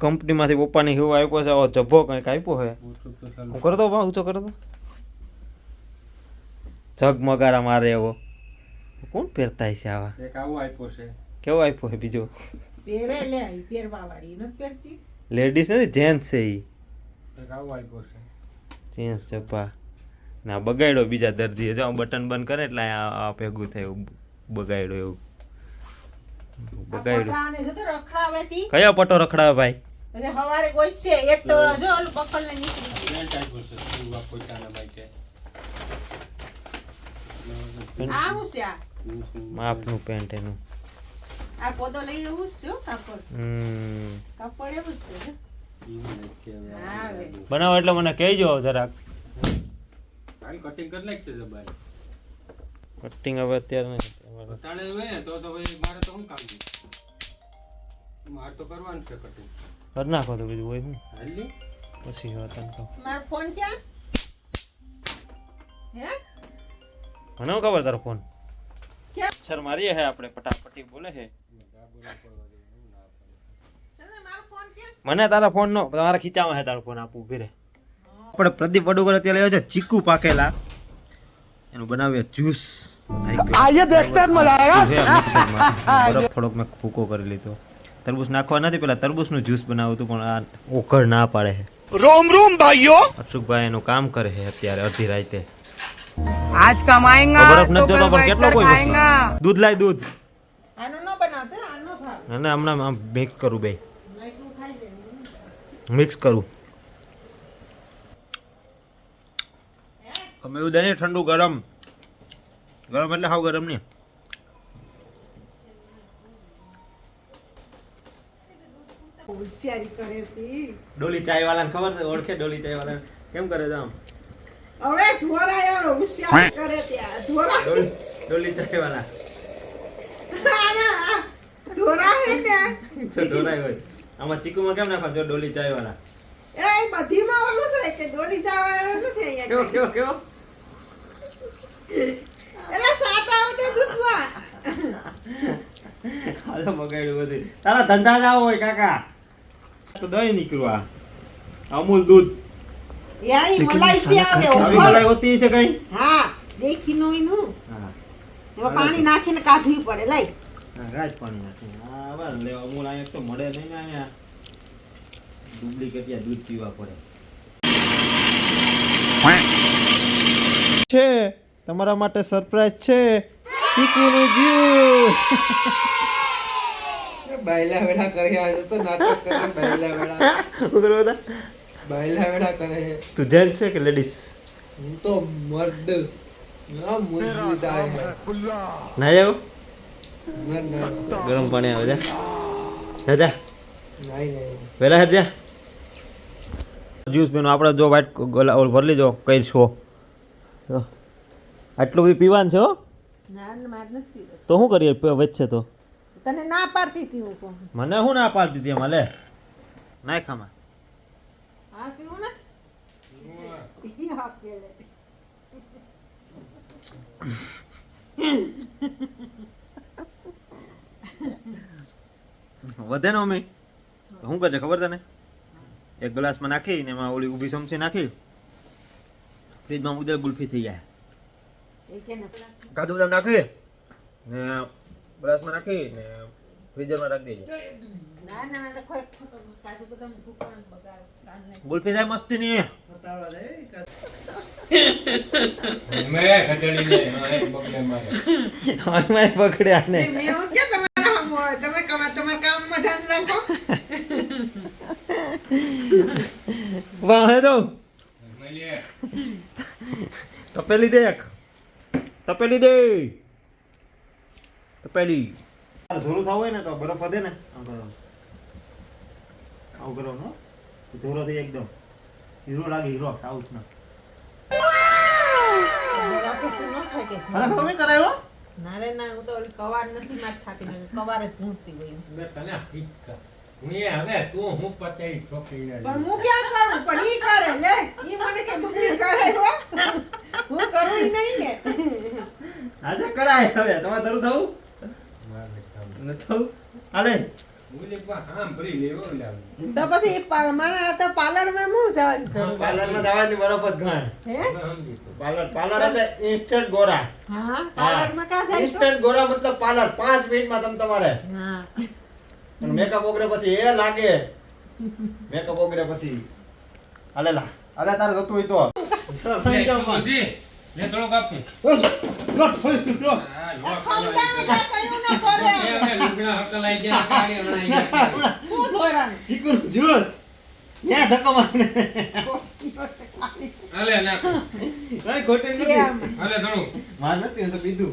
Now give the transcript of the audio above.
કંપનીમાંથી પપ્પાને હિવો આપ્યો છે, આવો જબ્બો કંઈક આપ્યો છે. હું કરી દઉં ઊંચો કરી દઉં. ઝગમગારા મારે એવો કોણ પહેરતા છે આવા? એક આવો આપ્યો છે. કેવો આપ્યો છે બીજો? પહેરે લે પહેરવા વાળી નથી પહેરતી. લેડીઝ નથી, જેન્ટ્સ છે એ. એક આવો આપ્યો છે. જેન્ટ્સ જબ્બા ના બગાડ્યો બીજા દર્દીએ. જો બટન બંધ કરે એટલે આ ભેગું થાય એવું બગાડ્યો એવું બગાડ્યું. પટાને જતો રખડાવેતી. કયો પટો રખડાવે ભાઈ? એટલે હવારે કોઈ છે એક તો જો ઓલું બકલ ને નીકળી. પેન્ટ આપ્યો છે સુવા પોતાના માટે. આ હું છે આ? માપનું પેન્ટ એનું. આ પોદો લઈ એવું છે હો કાપડ. કાપડ એવું છે. હા હવે બનાવો એટલે મને કહેજો જરાક. હાલ કટિંગ કરી નાખશે જબાઈ. કટિંગ હવે અત્યારે નહીં. તાણે હોય ને તો ભાઈ મારે તો શું કામ છે? મારે તો કરવાનું છે કટિંગ. કરી નાખો તો બીજું હોય હું હાલી પછી વાત કહો. મારો ફોન ક્યાં? હે? મને શું ખબર તારો ફોન ક્યાં? સર મારીએ હે આપણે પટાપટી બોલે હે. ચાલે મારો ફોન ક્યાં? મને તારા ફોન નો તમારા ખીચામાં હે તારો ફોન આપું ઉભી રે. આપણે પ્રદીપ વડુગર અત્યારે આવ્યો છે ચીકુ પાકેલા એનું બનાવ્યો જ્યુસ. આઈએ દેખતે મજા આયેગા. બરફ થોડોક મેં ફૂકો કરી લીધો. તરબૂચ નાખવા નથી, પેલા તરબૂચનું જ્યુસ બનાવું હતું પણ આ ઓઘડ ના પાડે છે. રોમ રોમ ભાઈઓ. અશોકભાઈ એનું કામ કરે છે અત્યારે અડધી રાતે. आज कमाएंगा બરફ નથી જોતો પણ કેટલો કોઈ વસ્તુ. દૂધ લાય દૂધ. આનો ન બનાવતો આનો ભાવ. અને હમણાં આમ મિક્સ કરું બે નહીં તું ખાઈ લે. મિક્સ કરું. અમે એવું દે ઠંડુ ગરમ ગરમ એટલે હાવ ગરમ નહીં. હોશિયારી કરે તી. ડોલી ચાય વાળાને ખબર છે? ઓળખે ડોલી ચાય વાળા કેમ કરે છે આમ? હવે ધોરાયો હોશિયારી કરે ત્યાં ધોરા. ડોલી ચાય વાળા ધોરા હે ને તો ડોરાય હોય. આમાં ચીકુમાં કેમ નાખવા જો ડોલી ચાય વાળા? એ બધીમાં ઓલું થાય કે ડોલી સાવાળા નથી અહીંયા. કેવો કેવો કેવો? એટલે સાટા ઉડે દૂધમાં. હાલો બગાડ્યું બધું. તારા ધંધા જ આવો હોય કાકા. તો દહીં નીકળ્યું આ અમૂલ દૂધ. યાઈ મલાઈ છે આવે આવી મલાઈ હોતી છે કઈ? હા દેખી નો ઈનું. હા એમાં પાણી નાખીને કાઢવી પડે લઈ. હા રાજ પાણી નાખી. હા બરાબર. લે અમૂલ અહીંયા તો મળે નહીં ને અહીંયા. ડુપ્લિકેટ યા દૂધ પીવા પડે છે. તમારા માટે સરપ્રાઈઝ છે ચીકુનું જ્યુસ. बैला वेड़ा करे आज तो नाटक करे बैला वेड़ा ઉતરો બતા. बैला वेड़ा करे है તું જેન્ટ્સ છે કે લેડીઝ? હું તો મર્દ ના મુજબ આય है ના જાવ ના ગરમ પાણી આવે જા જા જા નહીં નહીં વેલા હેડ જા. જ્યુસ પીનો આપણે જો વાઈટ ગલા ઓલ ભરી લીજો કઈ છો આટલું બધું પીવાનું છે હો. ના માર નથી પીવો. તો શું કરીએ વચ્ચે તો તને ના પાડતી હતી હું કહું. મને શું ના પાડતી હતી એમાં લે નાય ખામાં. હા પીવું ને ઈ હા કેલે. વધે ને મમ્મી શું કરશે ખબર તને? એક ગ્લાસમાં નાખી ને એમાં ઓલી ઊભી સમસી નાખી ફ્રીજમાં ઉદર ગુલ્ફી થઈ જાય. એ કે ને કાજુ બદામ નાખી ને ગ્લાસમાં નાખી ને ફ્રીઝરમાં રાખી દેજો. ના ના ના કોઈ કાજુ બદામ ભૂકણ બગાડ કાન ગુલ્ફી થાય મસ્તી ની. બતાવા દે મે ખતડી ને એક બગલે મારે. અમે પકડ્યા ને મેં હું કે તમારા હમ હોય તમે તમારા કામમાં ધ્યાન રાખો. વાહ હે તો મળીએ. તપેલી દે એક તપેલી દે તપેલી. ધોરું થવું હોય ને તો બરફ વધે ને આમ કરો આવું કરો ધોરો થઈ એકદમ હીરો લાગે હીરો સાઉથ ના. તમે કરાયો? ના રે ના હું તો ઓલી કવાર નથી માર થાતી ને કવાર જ ભૂંસતી હોય. મે તને ઠીક હું એ હવે તું હું પતાઈ છોકરી ને પણ હું ક્યાં કરું પણ ઈ કરે લે ઈ મને કે મમ્મી કરે હો હું કરું ઈ નહીં ને. આજે કરાય હવે તમારે ધરું થવું મારે કામ ન થવું હાલે ઓલી પા આમ ભરી લેવો લાવ તો પછી મારા હાથે પાર્લરમાં હું જવાનું છે પાર્લરમાં જવાની બરફ જ ગાય હે સમજી તો પાર્લર એટલે ઇન્સ્ટન્ટ ગોરા હા પાર્લરમાં કા જાય તો ઇન્સ્ટન્ટ ગોરા મતલબ પાર્લર 5 મિનિટમાં તમારે હા અને મેકઅપ ઓગરે પછી એ લાગે મેકઅપ ઓગરે પછી હાલેલા અરે તારે જતું હોય તો બધી લે થોડો કાપી હા લો ખમદાનું કા કયું ન કરે એ લુગડા હકલાઈ ગયા કાળી હણાઈ ગયા શું ધોરાનું ચીકુ જ્યુસ ન્યા ધક્કો મારે હાલે નાખ કઈ ખોટી નથી છે આમ. હાલે થોડું માર નથી હું તો પીધું